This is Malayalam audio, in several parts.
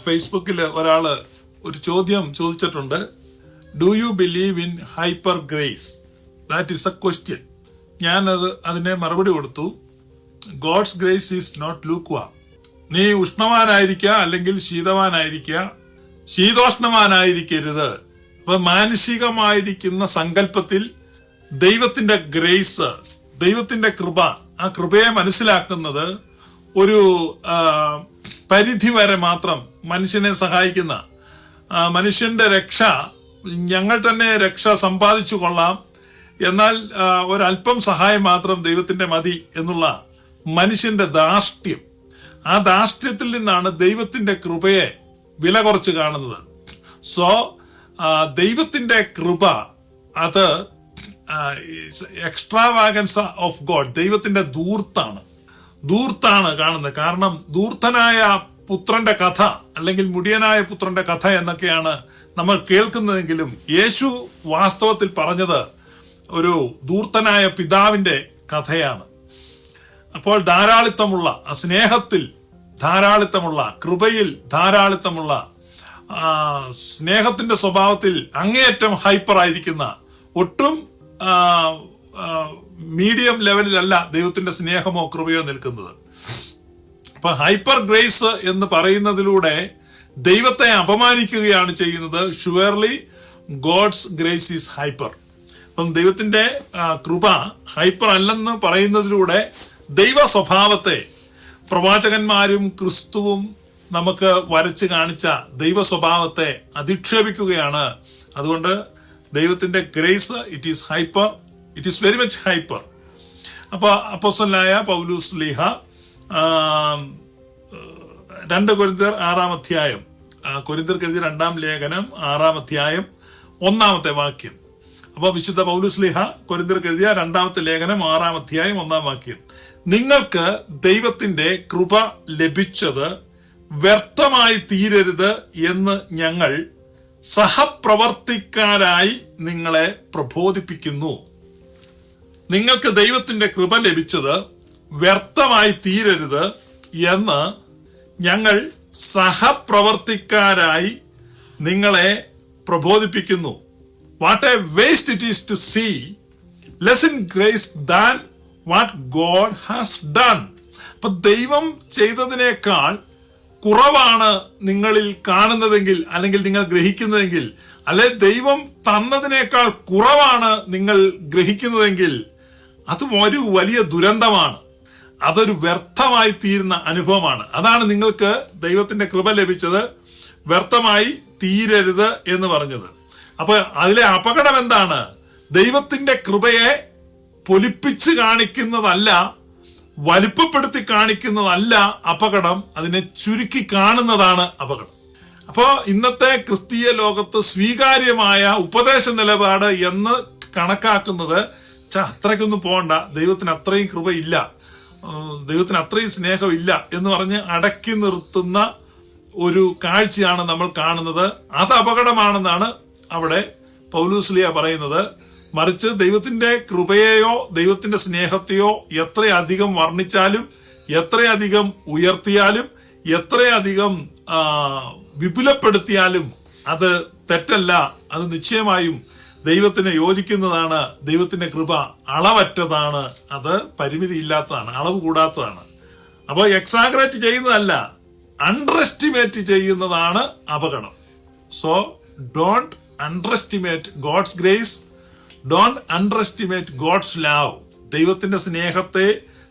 ഫേസ്ബുക്കിൽ ഒരാള് ഒരു ചോദ്യം ചോദിച്ചിട്ടുണ്ട്. Do you believe in hyper grace? That is a question. അതിനെ മറുപടി കൊടുത്തു. God's grace is not lukewarm. നീ ഉഷ്ണവാനായിരിക്കുക, അല്ലെങ്കിൽ ശീതവാനായിരിക്കുക, ശീതോഷ്ണവാനായിരിക്കരുത്. അപ്പൊ മാനുഷികമായിരിക്കുന്ന സങ്കല്പത്തിൽ ദൈവത്തിന്റെ ഗ്രേസ്, ദൈവത്തിന്റെ കൃപ, ആ കൃപയെ മനസ്സിലാക്കുന്നത് ഒരു പരിധി വരെ മാത്രം മനുഷ്യനെ സഹായിക്കുന്ന, മനുഷ്യന്റെ രക്ഷ, ഞങ്ങൾ തന്നെ രക്ഷ സമ്പാദിച്ചു കൊള്ളാം, എന്നാൽ ഒരല്പം സഹായം മാത്രം ദൈവത്തിന്റെ മതി എന്നുള്ള മനുഷ്യന്റെ ധാർഷ്ട്യം, ആ ധാർഷ്ട്യത്തിൽ നിന്നാണ് ദൈവത്തിന്റെ കൃപയെ വില കുറച്ച് കാണുന്നത്. സോ ദൈവത്തിന്റെ കൃപ അത് എക്സ്ട്രാവാഗൻസ് ഓഫ് ഗോഡ്, ദൈവത്തിന്റെ ധൂർത്താണ് കാണുന്നത്. കാരണം ധൂർത്തനായ പുത്രന്റെ കഥ, അല്ലെങ്കിൽ മുടിയനായ പുത്രന്റെ കഥ എന്നൊക്കെയാണ് നമ്മൾ കേൾക്കുന്നതെങ്കിലും യേശു വാസ്തവത്തിൽ പറഞ്ഞത് ഒരു ധൂർത്തനായ പിതാവിന്റെ കഥയാണ്. അപ്പോൾ ധാരാളിത്തമുള്ള, സ്നേഹത്തിൽ ധാരാളിത്തമുള്ള, കൃപയിൽ ധാരാളിത്തമുള്ള, സ്നേഹത്തിന്റെ സ്വഭാവത്തിൽ അങ്ങേയറ്റം ഹൈപ്പർ ആയിരിക്കുന്ന, ഒട്ടും മീഡിയം ലെവലിലല്ല ദൈവത്തിന്റെ സ്നേഹമോ കൃപയോ നിൽക്കുന്നത്. അപ്പൊ ഹൈപ്പർ ഗ്രേസ് എന്ന് പറയുന്നതിലൂടെ ദൈവത്തെ അപമാനിക്കുകയാണ് ചെയ്യുന്നത്. Surely God's grace is hyper. അപ്പം ദൈവത്തിന്റെ കൃപ ഹൈപ്പർ അല്ലെന്ന് പറയുന്നതിലൂടെ ദൈവ സ്വഭാവത്തെ പ്രവാചകന്മാരും ക്രിസ്തുവും നമുക്ക് വരച്ച് കാണിച്ച ദൈവ സ്വഭാവത്തെ അധിക്ഷേപിക്കുകയാണ്. അതുകൊണ്ട് ദൈവത്തിന്റെ grace it is hyper, it is very much hyper. അപ്പൊ അപ്പോസ്തലനായ പൗലോസ് ശ്ലീഹ 2 കൊരിന്ത്യർ 6-ാം അധ്യായം, കൊരിന്ത്യർക്ക് എഴുതിയ 2-ാം ലേഖനം 6-ാം അധ്യായം 1-ാമത്തെ വാക്യം. അപ്പൊ വിശുദ്ധ പൗലോസ് ശ്ലീഹ കൊരിന്ത്യർക്ക് എഴുതിയ 2-ാമത്തെ ലേഖനം 6-ാം അധ്യായം 1-ാം വാക്യം. നിങ്ങൾക്ക് ദൈവത്തിന്റെ കൃപ ലഭിച്ചത് വ്യർത്ഥമായി തീരരുത് എന്ന് ഞങ്ങൾ സഹപ്രവർത്തിക്കാരായി നിങ്ങളെ പ്രബോധിപ്പിക്കുന്നു. നിങ്ങൾക്ക് ദൈവത്തിന്റെ കൃപ ലഭിച്ചത് വ്യർത്ഥമായി തീരരുത് എന്ന് ഞങ്ങൾ സഹപ്രവർത്തിക്കാരായി നിങ്ങളെ പ്രബോധിപ്പിക്കുന്നു. What a waste it is to see less in grace than what God has done. അപ്പൊ ദൈവം ചെയ്തതിനേക്കാൾ കുറവാണ് നിങ്ങളിൽ കാണുന്നതെങ്കിൽ, അല്ലെങ്കിൽ നിങ്ങൾ ഗ്രഹിക്കുന്നതെങ്കിൽ, അല്ലെ ദൈവം തന്നതിനേക്കാൾ കുറവാണ് നിങ്ങൾ ഗ്രഹിക്കുന്നതെങ്കിൽ, അത് ഒരു വലിയ ദുരന്തമാണ്. അതൊരു വ്യർത്ഥമായി തീരുന്ന അനുഭവമാണ്. അതാണ് നിങ്ങൾക്ക് ദൈവത്തിന്റെ കൃപ ലഭിച്ചത് വ്യർത്ഥമായി തീരരുത് എന്ന് പറഞ്ഞത്. അപ്പൊ അതിലെ അപകടം എന്താണ്? ദൈവത്തിന്റെ കൃപയെ പൊലിപ്പിച്ച് കാണിക്കുന്നതല്ല, വലിപ്പപ്പെടുത്തി കാണിക്കുന്നതല്ല അപകടം, അതിനെ ചുരുക്കി കാണുന്നതാണ് അപകടം. അപ്പോ ഇന്നത്തെ ക്രിസ്തീയ ലോകത്ത് സ്വീകാര്യമായ ഉപദേശ നിലപാട് എന്ന് കണക്കാക്കുന്നത് അത്രയ്ക്കൊന്നും പോകണ്ട, ദൈവത്തിന് അത്രയും കൃപയില്ല, ദൈവത്തിന് അത്രയും സ്നേഹമില്ല എന്ന് പറഞ്ഞ് അടക്കി നിർത്തുന്ന ഒരു കാഴ്ചയാണ് നമ്മൾ കാണുന്നത്. അത് അപകടമാണെന്നാണ് അവിടെ പൗലോസ് ശ്ലീഹ പറയുന്നത്. മറിച്ച് ദൈവത്തിന്റെ കൃപയെയോ ദൈവത്തിന്റെ സ്നേഹത്തെയോ എത്രയധികം വർണ്ണിച്ചാലും, എത്രയധികം ഉയർത്തിയാലും, എത്രയധികം വിപുലപ്പെടുത്തിയാലും അത് തെറ്റല്ല. അത് നിശ്ചയമായും ദൈവത്തിന് യോജിക്കുന്നതാണ്. ദൈവത്തിന്റെ കൃപ അളവറ്റതാണ്, അത് പരിമിതി ഇല്ലാത്തതാണ്, അളവ് കൂടാത്തതാണ്. അപ്പോൾ എക്സാഗ്രേറ്റ് ചെയ്യുന്നതല്ല, അണ്ടർ എസ്റ്റിമേറ്റ് ചെയ്യുന്നതാണ് അപകടം. So don't underestimate God's grace, don't underestimate God's love. ദൈവത്തിന്റെ സ്നേഹത്തെ,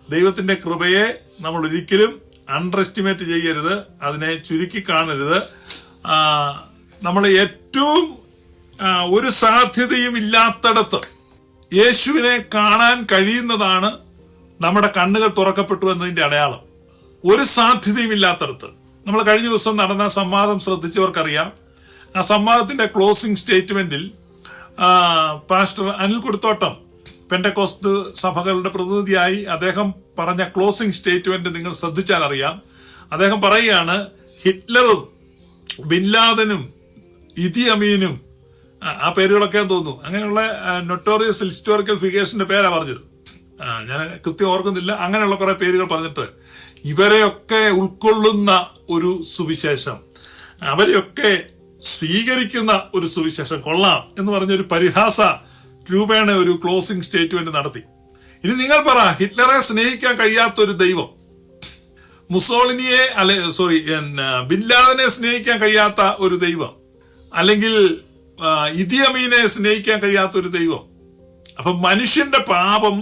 ദൈവത്തിന്റെ കൃപയെ നമ്മൾ ഒരിക്കലും അണ്ടർ എസ്റ്റിമേറ്റ് ചെയ്യരുത്, അതിനെ ചുരുക്കി കാണരുത്. നമ്മൾ ഏറ്റവും ഒരു സാധ്യതയും ഇല്ലാത്തടത്ത് യേശുവിനെ കാണാൻ കഴിയുന്നതാണ് നമ്മുടെ കണ്ണുകൾ തുറക്കപ്പെട്ടു എന്നതിന്റെ അടയാളം. ഒരു സാധ്യതയും ഇല്ലാത്തടത്ത്. നമ്മൾ കഴിഞ്ഞ ദിവസം നടന്ന സംവാദം ശ്രദ്ധിച്ചവർക്കറിയാം. ആ സംവാദത്തിന്റെ ക്ലോസിംഗ് സ്റ്റേറ്റ്മെന്റിൽ പാസ്റ്റർ അനിൽ കുടുത്തോട്ടം, പെന്റക്കോസ്ത് സഭകളുടെ പ്രതിനിധിയായി അദ്ദേഹം പറഞ്ഞ ക്ലോസിംഗ് സ്റ്റേറ്റ്മെന്റ് നിങ്ങൾ ശ്രദ്ധിച്ചാൽ അറിയാം. അദ്ദേഹം പറയുകയാണ്, ഹിറ്റ്ലറും ബിൻ ലാദനും ഇദി അമീനും, ആ പേരുകളൊക്കെ തോന്നുന്നു, അങ്ങനെയുള്ള നൊട്ടോറിയസ് ഹിസ്റ്റോറിക്കൽ ഫിഗേഴ്സിന്റെ പേരാ പറഞ്ഞത്, ഞാൻ കൃത്യം ഓർക്കുന്നില്ല. അങ്ങനെയുള്ള കുറെ പേരുകൾ പറഞ്ഞിട്ട് ഇവരെയൊക്കെ ഉൾക്കൊള്ളുന്ന ഒരു സുവിശേഷം, അവരെയൊക്കെ സ്വീകരിക്കുന്ന ഒരു സുവിശേഷം കൊള്ളാം എന്ന് പറഞ്ഞൊരു പരിഹാസ രൂപേണ ഒരു ക്ലോസിംഗ് സ്റ്റേറ്റ്മെന്റ് നടത്തി. ഇനി നിങ്ങൾ പറ, ഹിറ്റ്ലറെ സ്നേഹിക്കാൻ കഴിയാത്ത ഒരു ദൈവം, മുസോളിനിയെ ബിൻ ലാദനെ സ്നേഹിക്കാൻ കഴിയാത്ത ഒരു ദൈവം, അല്ലെങ്കിൽ ഇദി അമീനെ സ്നേഹിക്കാൻ കഴിയാത്ത ഒരു ദൈവം. അപ്പൊ മനുഷ്യന്റെ പാപം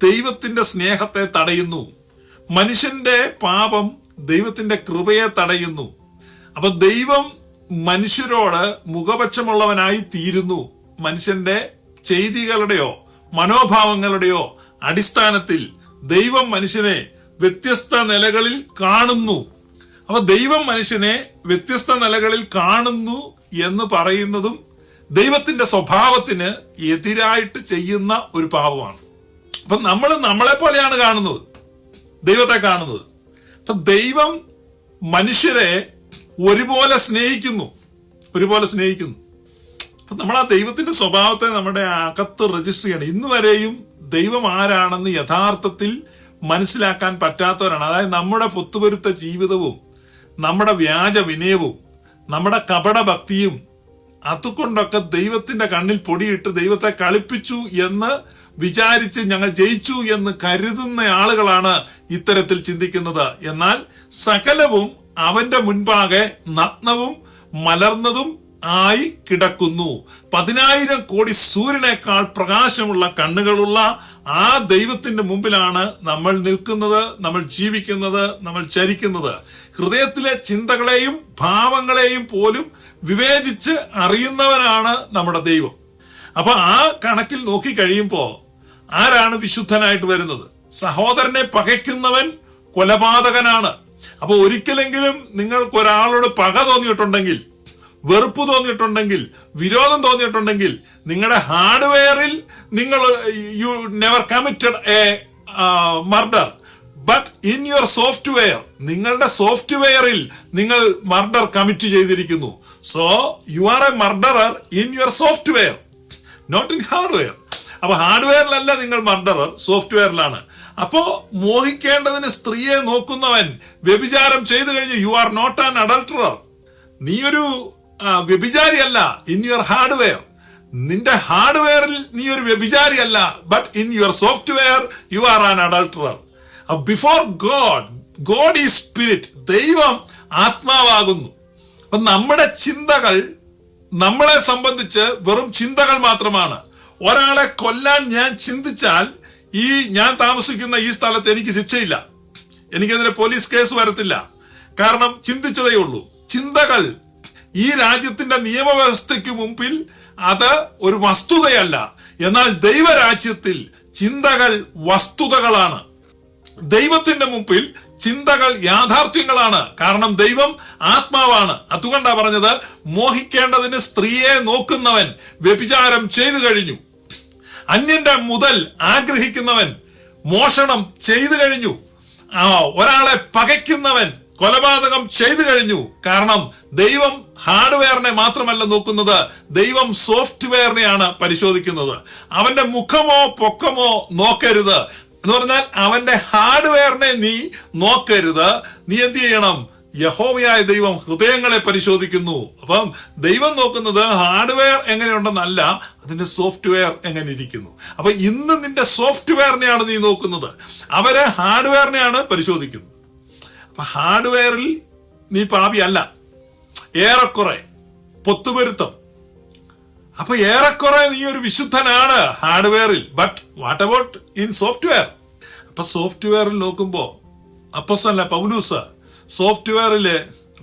ദൈവത്തിന്റെ സ്നേഹത്തെ തടയുന്നു. മനുഷ്യന്റെ പാപം ദൈവത്തിന്റെ കൃപയെ തടയുന്നു. അപ്പൊ ദൈവം മനുഷ്യരോട് മുഖപക്ഷമുള്ളവനായി തീരുന്നു. മനുഷ്യന്റെ ചെയ്തികളുടെയോ മനോഭാവങ്ങളുടെയോ അടിസ്ഥാനത്തിൽ ദൈവം മനുഷ്യനെ വ്യത്യസ്ത നിലകളിൽ കാണുന്നു. അപ്പൊ ദൈവം മനുഷ്യനെ വ്യത്യസ്ത നിലകളിൽ കാണുന്നു എന്ന് പറയുന്നതും ദൈവത്തിന്റെ സ്വഭാവത്തിന് എതിരായിട്ട് ചെയ്യുന്ന ഒരു പാപമാണ്. അപ്പൊ നമ്മളെ പോലെയാണ് കാണുന്നത്, ദൈവത്തെ കാണുന്നത്. അപ്പൊ ദൈവം മനുഷ്യരെ ഒരുപോലെ സ്നേഹിക്കുന്നു. അപ്പൊ നമ്മൾ ആ ദൈവത്തിന്റെ സ്വഭാവത്തെ നമ്മുടെ അകത്ത് രജിസ്റ്റർ ചെയ്യണം. ഇന്ന് വരെയും ദൈവം ആരാണെന്ന് യഥാർത്ഥത്തിൽ മനസ്സിലാക്കാൻ പറ്റാത്തവരാണ്. അതായത് നമ്മുടെ പൊത്തുപൊരുത്ത ജീവിതവും നമ്മുടെ വ്യാജ വിനയവും നമ്മുടെ കപടഭക്തിയും അതുകൊണ്ടൊക്കെ ദൈവത്തിന്റെ കണ്ണിൽ പൊടിയിട്ട് ദൈവത്തെ കളിപ്പിച്ചു എന്ന് വിചാരിച്ച് ഞങ്ങൾ ജയിച്ചു എന്ന് കരുതുന്ന ആളുകളാണ് ഇത്തരത്തിൽ ചിന്തിക്കുന്നത്. എന്നാൽ സകലവും അവന്റെ മുൻപാകെ നഗ്നവും മലർന്നതും ആയി കിടക്കുന്നു. 10,000 കോടി സൂര്യനേക്കാൾ പ്രകാശമുള്ള കണ്ണുകളുള്ള ആ ദൈവത്തിന്റെ മുമ്പിലാണ് നമ്മൾ നിൽക്കുന്നത്, നമ്മൾ ജീവിക്കുന്നത്, നമ്മൾ ചരിക്കുന്നത്. ഹൃദയത്തിലെ ചിന്തകളെയും ഭാവങ്ങളെയും പോലും വിവേചിച്ച് അറിയുന്നവനാണ് നമ്മുടെ ദൈവം. അപ്പൊ ആ കണക്കിൽ നോക്കി കഴിയുമ്പോ ആരാണ് വിശുദ്ധനായിട്ട് വരുന്നത്? സഹോദരനെ പകയ്ക്കുന്നവൻ കൊലപാതകനാണ്. അപ്പൊ ഒരിക്കലെങ്കിലും നിങ്ങൾക്ക് ഒരാളോട് പക തോന്നിയിട്ടുണ്ടെങ്കിൽ, വെറുപ്പ് തോന്നിയിട്ടുണ്ടെങ്കിൽ, വിരോധം തോന്നിയിട്ടുണ്ടെങ്കിൽ, നിങ്ങളുടെ ഹാർഡ്വെയറിൽ നിങ്ങൾ you never committed a murder, but in your software, നിങ്ങളുടെ സോഫ്റ്റ്വെയറിൽ നിങ്ങൾ മർഡർ കമ്മിറ്റ് ചെയ്തിരിക്കുന്നു. So you are a murderer in your software, not in hardware. അപ്പൊ ഹാർഡ്വെയറിലല്ല നിങ്ങൾ മർഡറർ, സോഫ്റ്റ്വെയറിലാണ്. അപ്പോ മോഹിക്കേണ്ടതിന് സ്ത്രീയെ നോക്കുന്നവൻ വ്യഭിചാരം ചെയ്തു കഴിഞ്ഞു. You are not an adulterer. നീ ഒരു വ്യഭിചാരിയല്ല ഇൻ യുവർ ഹാർഡ്വെയർ. നിന്റെ ഹാർഡ്വെയറിൽ നീ ഒരു വ്യഭിചാരിയല്ല, but in your software you are an adulterer. Before God is spirit. ദൈവം ആത്മാവാകുന്നു. അപ്പൊ നമ്മുടെ ചിന്തകൾ നമ്മളെ സംബന്ധിച്ച് വെറും ചിന്തകൾ മാത്രമാണ്. ഒരാളെ കൊല്ലാൻ ഞാൻ ചിന്തിച്ചാൽ ഞാൻ താമസിക്കുന്ന ഈ സ്ഥലത്ത് എനിക്ക് ശിക്ഷയില്ല, എനിക്കെതിരെ പോലീസ് കേസ് വരത്തില്ല. കാരണം ചിന്തിച്ചതേ ഉള്ളൂ. ചിന്തകൾ ഈ രാജ്യത്തിന്റെ നിയമവ്യവസ്ഥയ്ക്ക് മുമ്പിൽ അത് ഒരു വസ്തുതയല്ല. എന്നാൽ ദൈവരാജ്യത്തിൽ ചിന്തകൾ വസ്തുതകളാണ്. ദൈവത്തിന്റെ മുമ്പിൽ ചിന്തകൾ യാഥാർത്ഥ്യങ്ങളാണ്. കാരണം ദൈവം ആത്മാവാണ്. അതുകൊണ്ടാണ് പറഞ്ഞത്, മോഹിക്കേണ്ടതിന് സ്ത്രീയെ നോക്കുന്നവൻ വ്യഭിചാരം ചെയ്തു കഴിഞ്ഞു. അന്യന്റെ മുതൽ ആഗ്രഹിക്കുന്നവൻ മോഷണം ചെയ്തു കഴിഞ്ഞു. ഒരാളെ പകയ്ക്കുന്നവൻ കൊലപാതകം ചെയ്തു കഴിഞ്ഞു. കാരണം ദൈവം ഹാർഡ്വെയറിനെ മാത്രമല്ല നോക്കുന്നത്, ദൈവം സോഫ്റ്റ്വെയറിനെയാണ് പരിശോധിക്കുന്നത്. അവന്റെ മുഖമോ പൊക്കമോ നോക്കരുത് എന്ന് പറഞ്ഞാൽ അവന്റെ ഹാർഡ്വെയറിനെ നീ നോക്കരുത്. നീ എന്ത് ചെയ്യണം? യഹോവയായ ദൈവം ഹൃദയങ്ങളെ പരിശോധിക്കുന്നു. അപ്പം ദൈവം നോക്കുന്നത് ഹാർഡ്വെയർ എങ്ങനെയുണ്ടെന്നല്ല, അതിന്റെ സോഫ്റ്റ്വെയർ എങ്ങനെ ഇരിക്കുന്നു. അപ്പൊ ഇന്ന് നിന്റെ സോഫ്റ്റ്വെയറിനെയാണ് നീ നോക്കുന്നത്, അവരെ ഹാർഡ്വെയറിനെയാണ് പരിശോധിക്കുന്നത്. അപ്പൊ ഹാർഡ്വെയറിൽ നീ പാപിയല്ല, ഏറെക്കുറെ പൊത്തുപൊരുത്തം. അപ്പൊ ഏറെക്കുറെ നീ ഒരു വിശുദ്ധനാണ് ഹാർഡ്വെയറിൽ. But what about in software? അപ്പൊ സോഫ്റ്റ്വെയറിൽ നോക്കുമ്പോ അപ്പോസ്തലനായ പൗലൂസ് സോഫ്റ്റ്വെയറില്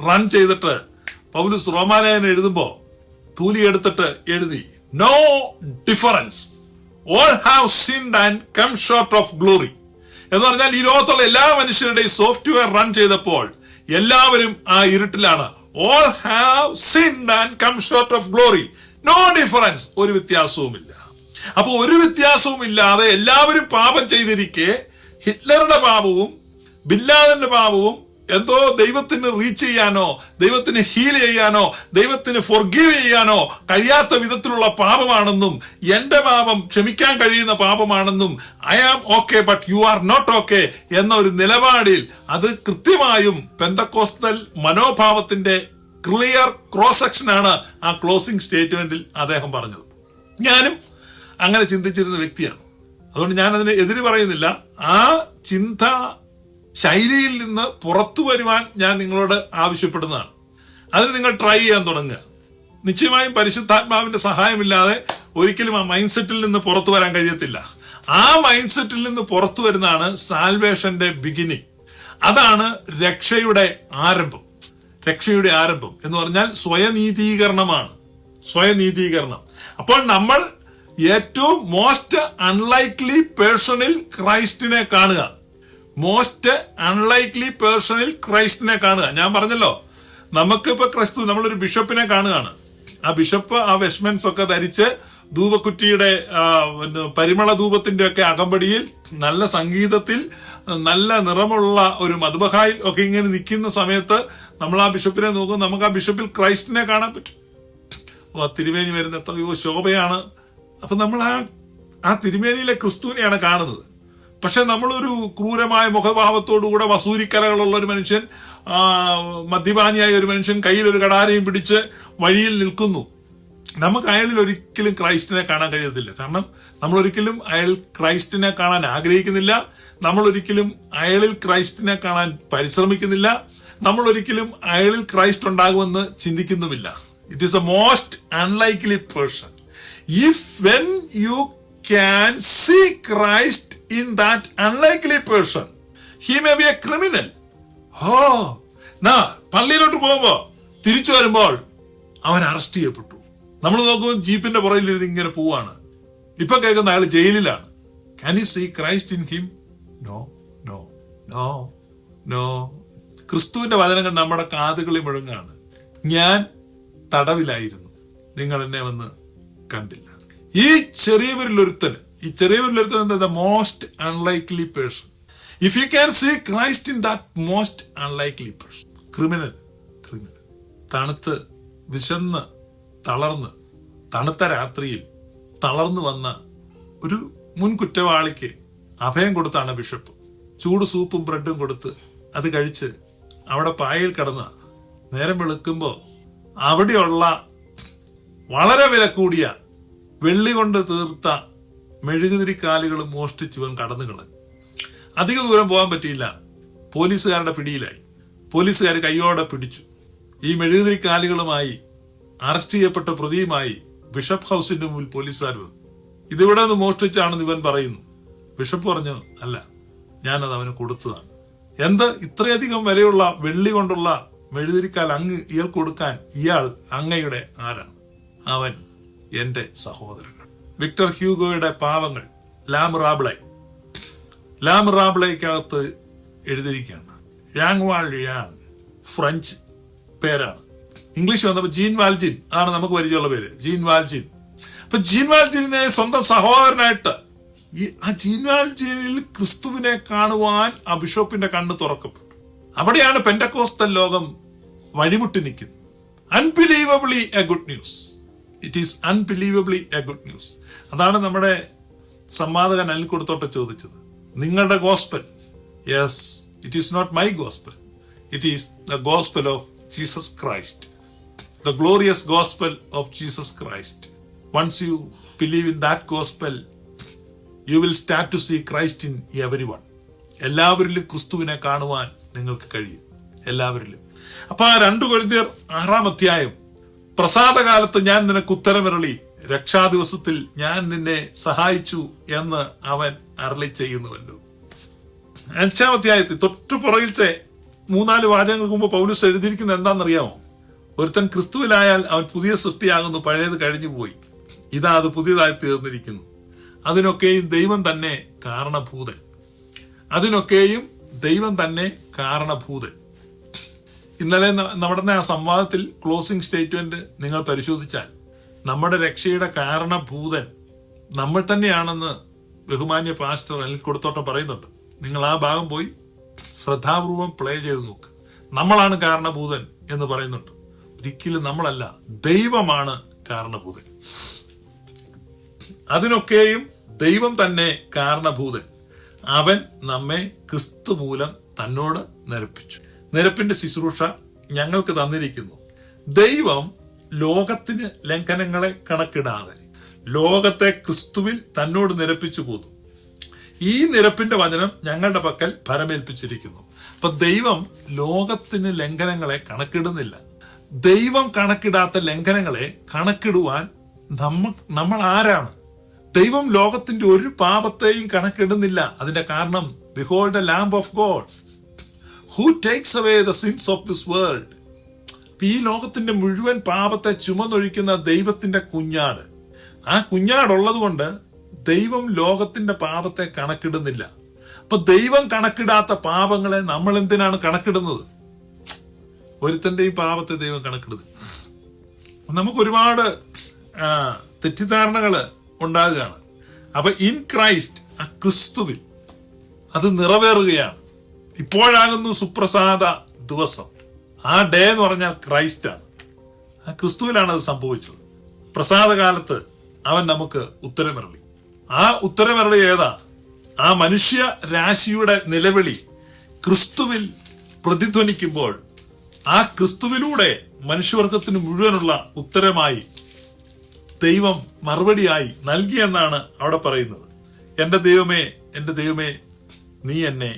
റൺ ചെയ്തിട്ട് പൗലൂസ് റോമാലേഖനം എഴുതുമ്പോ തൂലി എടുത്തിട്ട് എഴുതി, no difference, all have sinned and come short of glory. എന്ന് പറഞ്ഞാൽ ഈ ലോകത്തുള്ള എല്ലാ മനുഷ്യരുടെയും സോഫ്റ്റ്വെയർ റൺ ചെയ്തപ്പോൾ എല്ലാവരും ആ ഇരുട്ടിലാണ്. All have sinned and come short of glory, no difference, ഒരു വ്യത്യാസവുമില്ല. അപ്പൊ ഒരു വ്യത്യാസവും ഇല്ലാതെ എല്ലാവരും പാപം ചെയ്തിരിക്കെ ഹിറ്റ്ലറുടെ പാപവും ബിൻ ലാദന്റെ പാപവും എന്തോ ദൈവത്തിന് റീച്ച് ചെയ്യാനോ ദൈവത്തിന് ഹീൽ ചെയ്യാനോ ദൈവത്തിന് ഫോർഗീവ് ചെയ്യാനോ കഴിയാത്ത വിധത്തിലുള്ള പാപമാണെന്നും എന്റെ പാപം ക്ഷമിക്കാൻ കഴിയുന്ന പാപമാണെന്നും I am okay but you are not okay എന്ന ഒരു നിലപാടിൽ അത് കൃത്യമായും പെന്തക്കോസ്തൽ മനോഭാവത്തിന്റെ ക്ലിയർ ക്രോസ് സെക്ഷനാണ് ആ ക്ലോസിംഗ് സ്റ്റേറ്റ്മെന്റിൽ അദ്ദേഹം പറഞ്ഞത്. ഞാനും അങ്ങനെ ചിന്തിച്ചിരുന്ന വ്യക്തിയാണ്. അതുകൊണ്ട് ഞാൻ അതിനെ എതിര് പറയുന്നില്ല. ആ ചിന്ത ശൈലിയിൽ നിന്ന് പുറത്തു വരുവാൻ ഞാൻ നിങ്ങളോട് ആവശ്യപ്പെടുന്നതാണ്. അതിന് നിങ്ങൾ ട്രൈ ചെയ്യാൻ തുടങ്ങുക. നിശ്ചയമായും പരിശുദ്ധാത്മാവിന്റെ സഹായമില്ലാതെ ഒരിക്കലും ആ മൈൻഡ് സെറ്റിൽ നിന്ന് പുറത്തു വരാൻ കഴിയത്തില്ല. ആ മൈൻഡ് സെറ്റിൽ നിന്ന് പുറത്തു വരുന്നതാണ് സാൽവേഷന്റെ ബിഗിനിങ്. അതാണ് രക്ഷയുടെ ആരംഭം. രക്ഷയുടെ ആരംഭം എന്ന് പറഞ്ഞാൽ സ്വയനീതീകരണമാണ്. സ്വയനീതീകരണം. അപ്പോൾ നമ്മൾ ഏറ്റവും മോസ്റ്റ് അൺലൈക്ലി പേഴ്സണിൽ ക്രൈസ്റ്റിനെ കാണുക. മോസ്റ്റ് അൺലൈക്ലി പേഴ്സണിൽ ക്രൈസ്റ്റിനെ കാണുക. ഞാൻ പറഞ്ഞല്ലോ, നമുക്കിപ്പോ ക്രിസ്തു, നമ്മളൊരു ബിഷപ്പിനെ കാണുകയാണ്. ആ ബിഷപ്പ് ആ വെസ്റ്റ്മെന്റ്സ് ഒക്കെ ധരിച്ച് ധൂപക്കുറ്റിയുടെ പരിമള ധൂപത്തിന്റെ ഒക്കെ അകമ്പടിയിൽ നല്ല സംഗീതത്തിൽ നല്ല നിറമുള്ള ഒരു മദ്ബഹായിൽ ഒക്കെ ഇങ്ങനെ നിൽക്കുന്ന സമയത്ത് നമ്മൾ ആ ബിഷപ്പിനെ നോക്കും. നമുക്ക് ആ ബിഷപ്പിൽ ക്രൈസ്റ്റിനെ കാണാൻ പറ്റും. ആ തിരുമേനി വരുന്ന എത്രയോ ശോഭയാണ്. അപ്പൊ നമ്മൾ ആ തിരുമേനിയിലെ ക്രിസ്തുവിനെയാണ് കാണുന്നത്. പക്ഷെ നമ്മളൊരു ക്രൂരമായ മുഖഭാവത്തോടുകൂടെ വസൂരിക്കലകളുള്ള ഒരു മനുഷ്യൻ, മദ്യപാനിയായ ഒരു മനുഷ്യൻ കയ്യിൽ ഒരു കടാരയും പിടിച്ച് വഴിയിൽ നിൽക്കുന്നു. നമുക്ക് അയാളിൽ ഒരിക്കലും ക്രൈസ്റ്റിനെ കാണാൻ കഴിയത്തില്ല. കാരണം നമ്മൾ ഒരിക്കലും അയാൾ ക്രൈസ്റ്റിനെ കാണാൻ ആഗ്രഹിക്കുന്നില്ല. നമ്മൾ ഒരിക്കലും അയാളിൽ ക്രൈസ്റ്റിനെ കാണാൻ പരിശ്രമിക്കുന്നില്ല. നമ്മൾ ഒരിക്കലും അയാളിൽ ക്രൈസ്റ്റ് ഉണ്ടാകുമെന്ന് ചിന്തിക്കുന്നുമില്ല. It is a most unlikely person. If when you can see Christ in that unlikely person, he may be a criminal. പള്ളിയിലോട്ട് പോകുമ്പോ തിരിച്ചു വരുമ്പോൾ അവൻ അറസ്റ്റ് ചെയ്യപ്പെട്ടു. നമ്മൾ നോക്കും, ജീപ്പിന്റെ പുറകിലിരുന്ന് ഇങ്ങനെ പോവാണ്. ഇപ്പൊ കേൾക്കുന്ന അയാൾ ജയിലിലാണ്. Can you see Christ in him? No, no, no, no. ക്രിസ്തുവിന്റെ വചനങ്ങൾ നമ്മുടെ കാതുകളിൽ മുഴങ്ങാണ്. ഞാൻ തടവിലായിരുന്നു, നിങ്ങൾ എന്നെ വന്ന് കണ്ടില്ല. ഈ ചെറിയവരിലൊരുത്തന് the most unlikely person. If you can see Christ in that most unlikely person, criminal. തണുത്ത് വിശന്ന് തളർന്ന് തണുത്ത രാത്രിയിൽ തളർന്നു വന്ന ഒരു മുൻ കുറ്റവാളിക്ക് അഭയം കൊടുത്താണ് ബിഷപ്പ്. ചൂട് സൂപ്പും ബ്രെഡും കൊടുത്ത് അത് കഴിച്ച് അവിടെ പായയിൽ കിടന്ന നേരം വെളുക്കുമ്പോ അവിടെയുള്ള വളരെ വില കൂടിയ വെള്ളി കൊണ്ട് തീർത്ത മെഴുകുതിരിക്കാലുകൾ മോഷ്ടിച്ചവൻ കടന്നു കളഞ്ഞു. അധിക ദൂരം പോകാൻ പറ്റിയില്ല. പോലീസുകാരുടെ പിടിയിലായി. പോലീസുകാർ കയ്യോടെ പിടിച്ചു. ഈ മെഴുകുതിരിക്കാലുകളുമായി അറസ്റ്റ് ചെയ്യപ്പെട്ട പ്രതിയുമായി ബിഷപ്പ് ഹൗസിന്റെ മുമ്പിൽ പോലീസുകാർ വന്നു. ഇതിവിടെ നിന്ന് മോഷ്ടിച്ചാണെന്ന് ഇവൻ പറയുന്നു. ബിഷപ്പ് പറഞ്ഞു, അല്ല, ഞാനത് അവന് കൊടുത്തതാണ്. എന്ത് ഇത്രയധികം വിലയുള്ള വെള്ളി കൊണ്ടുള്ള മെഴുകുതിരിക്കാൽ അങ്ങ് ഇയാൾ കൊടുക്കാൻ ഇയാൾ അങ്ങയുടെ ആരാണ്? അവൻ എന്റെ സഹോദരൻ. വിക്ടർ ഹ്യൂഗോയുടെ പാവങ്ങൾ ലാം റാബ്ലയ്ക്കകത്ത് എഴുതിയിരിക്കുകയാണ്. ഫ്രഞ്ച് പേരാണ്. ഇംഗ്ലീഷ് വന്നപ്പോൾ ജീൻ വാൽജിൻ ആണ് നമുക്ക് പരിചയമുള്ള പേര്, ജീൻ വാൽജിൻ. അപ്പൊ ജീൻ വാൽജിനെ സ്വന്തം സഹോദരനായിട്ട് ആ ജീൻ വാൽജിനിൽ ക്രിസ്തുവിനെ കാണുവാൻ ആ ബിഷപ്പിന്റെ കണ്ണ് തുറക്കപ്പെട്ടു. അവിടെയാണ് പെന്റക്കോസ്തൽ ലോകം വഴിമുട്ടി നിൽക്കുന്നത്. Unbelievably a good news. It is unbelievably a good news. അതാണ് നമ്മുടെ സംവാദകൻ അനിൽ കൊടുത്തോട്ടെ ചോദിച്ചത്. നിങ്ങളുടെ gospel, yes, it is not my gospel, it is the gospel of Jesus Christ, the glorious gospel of Jesus Christ. Once you believe in that gospel, you will start to see Christ in everyone. എല്ലാവരിലും ക്രിസ്തുവിനെ കാണുവാൻ നിങ്ങൾക്ക് കഴിയും, എല്ലാവരിലും. അപ്പൊ ആ 2 കൊരിന്ത്യർ 6-ാം അധ്യായം, പ്രസാദകാലത്ത് ഞാൻ നിനക്ക് ഉത്തരമരളി, രക്ഷാദിവസത്തിൽ ഞാൻ നിന്നെ സഹായിച്ചു എന്ന് അവൻ അരുളി ചെയ്യുന്നുവല്ലോ. 5-ാം അധ്യായത്തിൽ തൊട്ടു പുറകിലത്തെ 3-4 വാചകങ്ങൾക്ക് മുമ്പ് പൗലോസ് എഴുതിയിരിക്കുന്നത് എന്താണെന്നറിയാമോ? ഒരുത്തൻ ക്രിസ്തുവിലായാൽ അവൻ പുതിയ സൃഷ്ടിയാകുന്നു, പഴയത് കഴിഞ്ഞു പോയി, ഇതാ അത് പുതിയതായി തീർന്നിരിക്കുന്നു. അതിനൊക്കെയും ദൈവം തന്നെ കാരണഭൂതൻ. ഇന്നലെ നമ്മുടെ ആ സംവാദത്തിൽ ക്ലോസിംഗ് സ്റ്റേറ്റ്മെന്റ് നിങ്ങൾ പരിശോധിച്ചാൽ നമ്മുടെ രക്ഷയുടെ കാരണഭൂതൻ നമ്മൾ തന്നെയാണെന്ന് ബഹുമാന്യ പാസ്റ്റർ അനിൽ കൊടുത്തോട്ടം പറയുന്നുണ്ട്. നിങ്ങൾ ആ ഭാഗം പോയി ശ്രദ്ധാപൂർവം പ്ലേ ചെയ്ത് നോക്ക്. നമ്മളാണ് കാരണഭൂതൻ എന്ന് പറയുന്നുണ്ട്. ഒരിക്കലും നമ്മളല്ല, ദൈവമാണ് കാരണഭൂതൻ. അതിനൊക്കെയും ദൈവം തന്നെ കാരണഭൂതൻ. അവൻ നമ്മെ ക്രിസ്തു മൂലം തന്നോട് നിരപ്പിച്ചു. നിരപ്പിന്റെ ശുശ്രൂഷ ഞങ്ങൾക്ക് തന്നിരിക്കുന്നു. ദൈവം ലോകത്തിന് ലംഘനങ്ങളെ കണക്കിടാതെ ലോകത്തെ ക്രിസ്തുവിൽ തന്നോട് നിരപ്പിച്ചു പോന്നു. ഈ നിരപ്പിന്റെ വചനം ഞങ്ങളുടെ പക്കൽ ഭരമേൽപ്പിച്ചിരിക്കുന്നു. അപ്പൊ ദൈവം ലോകത്തിന് ലംഘനങ്ങളെ കണക്കിടുന്നില്ല. ദൈവം കണക്കിടാത്ത ലംഘനങ്ങളെ കണക്കിടുവാൻ നമ്മൾ ആരാണ്? ദൈവം ലോകത്തിന്റെ ഒരു പാപത്തെയും കണക്കിടുന്നില്ല. അതിന്റെ കാരണം, behold the lamb of God who takes away the sins of this world. ഈ ലോകത്തിന്റെ മുഴുവൻ പാപത്തെ ചുമന്നൊഴിക്കുന്ന ദൈവത്തിന്റെ കുഞ്ഞാട്. ആ കുഞ്ഞാടുള്ളത് കൊണ്ട് ദൈവം ലോകത്തിന്റെ പാപത്തെ കണക്കിടുന്നില്ല. അപ്പൊ ദൈവം കണക്കിടാത്ത പാപങ്ങളെ നമ്മൾ എന്തിനാണ് കണക്കിടുന്നത്? ഒരുത്തന്റെയും പാപത്തെ ദൈവം കണക്കിടുന്നില്ല. നമുക്ക് ഒരുപാട് തെറ്റിദ്ധാരണകള് ഉണ്ടാകുകയാണ്. അപ്പൊ ഇൻ ക്രൈസ്റ്റ്, ആ ക്രിസ്തുവിൽ അത് നിറവേറുകയാണ്. ഇപ്പോഴാകുന്നു സുപ്രസാദ ദിവസം. ആ ഡേ എന്ന് പറഞ്ഞാൽ ക്രൈസ്റ്റ് ആണ്. ആ ക്രിസ്തുവിലാണ് അത് സംഭവിച്ചത്. പ്രസാദകാലത്ത് അവൻ നമുക്ക് ഉത്തരമരളി. ആ ഉത്തരമരളി ഏതാ? ആ മനുഷ്യ രാശിയുടെ നിലവിളി ക്രിസ്തുവിൽ പ്രതിധ്വനിക്കുമ്പോൾ ആ ക്രിസ്തുവിലൂടെ മനുഷ്യവർഗത്തിന് മുഴുവനുള്ള ഉത്തരമായി ദൈവം മറുപടിയായി നൽകിയെന്നാണ് അവിടെ പറയുന്നത്. എന്റെ ദൈവമേ, എന്റെ ദൈവമേ, നീ എന്നെ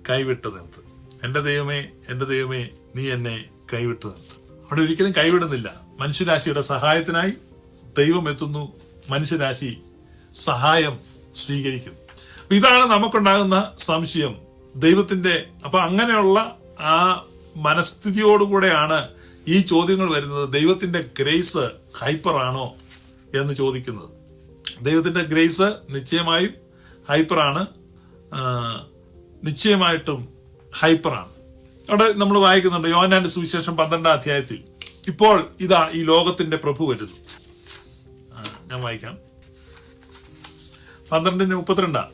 കൈവിട്ടതെന്ത്? എന്റെ ദൈവമേ, എന്റെ ദൈവമേ, നീ എന്നെ കൈവിട്ടതെന്ത്? അവിടെ ഒരിക്കലും കൈവിടുന്നില്ല. മനുഷ്യരാശിയുടെ സഹായത്തിനായി ദൈവം എത്തുന്നു. മനുഷ്യരാശി സഹായം സ്വീകരിക്കുന്നു. ഇതാണ് നമുക്കുണ്ടാകുന്ന സംശയം ദൈവത്തിന്റെ. അപ്പൊ അങ്ങനെയുള്ള ആ മനസ്ഥിതിയോടുകൂടെയാണ് ഈ ചോദ്യങ്ങൾ വരുന്നത്. ദൈവത്തിന്റെ ഗ്രേസ് ഹൈപ്പർ ആണോ എന്ന് ചോദിക്കുന്നത്. ദൈവത്തിന്റെ ഗ്രേസ് നിശ്ചയമായും ഹൈപ്പറാണ്, നിശ്ചയമായിട്ടും ഹൈപ്പറാണ്. അവിടെ നമ്മൾ വായിക്കുന്നുണ്ട് യോഹന്നാന്റെ സുവിശേഷം 12-ാം അധ്യായത്തിൽ, ഇപ്പോൾ ഇതാ ഈ ലോകത്തിന്റെ പ്രഭു വരുന്നു. ഞാൻ വായിക്കാം, 12:32.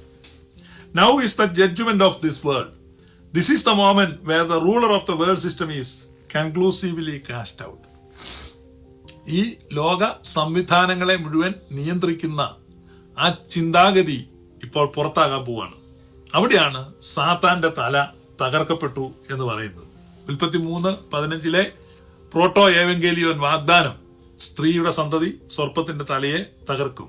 Now is the judgment of this world. This is the moment where the ruler of the world system is conclusively cast out. ഈ ലോക സംവിധാനങ്ങളെ മുഴുവൻ നിയന്ത്രിക്കുന്ന ആ ചിന്താഗതി ഇപ്പോൾ പുറത്താകാൻ പോവാണ്. അവിടെയാണ് സാത്താന്റെ തല തകർക്കപ്പെട്ടു എന്ന് പറയുന്നത്. ഉൽപ്പത്തി 3:15 പ്രോട്ടോ ഏവങ്കേലിയോൻ വാഗ്ദാനം, സ്ത്രീയുടെ സന്തതി സർപ്പത്തിന്റെ തലയെ തകർക്കും.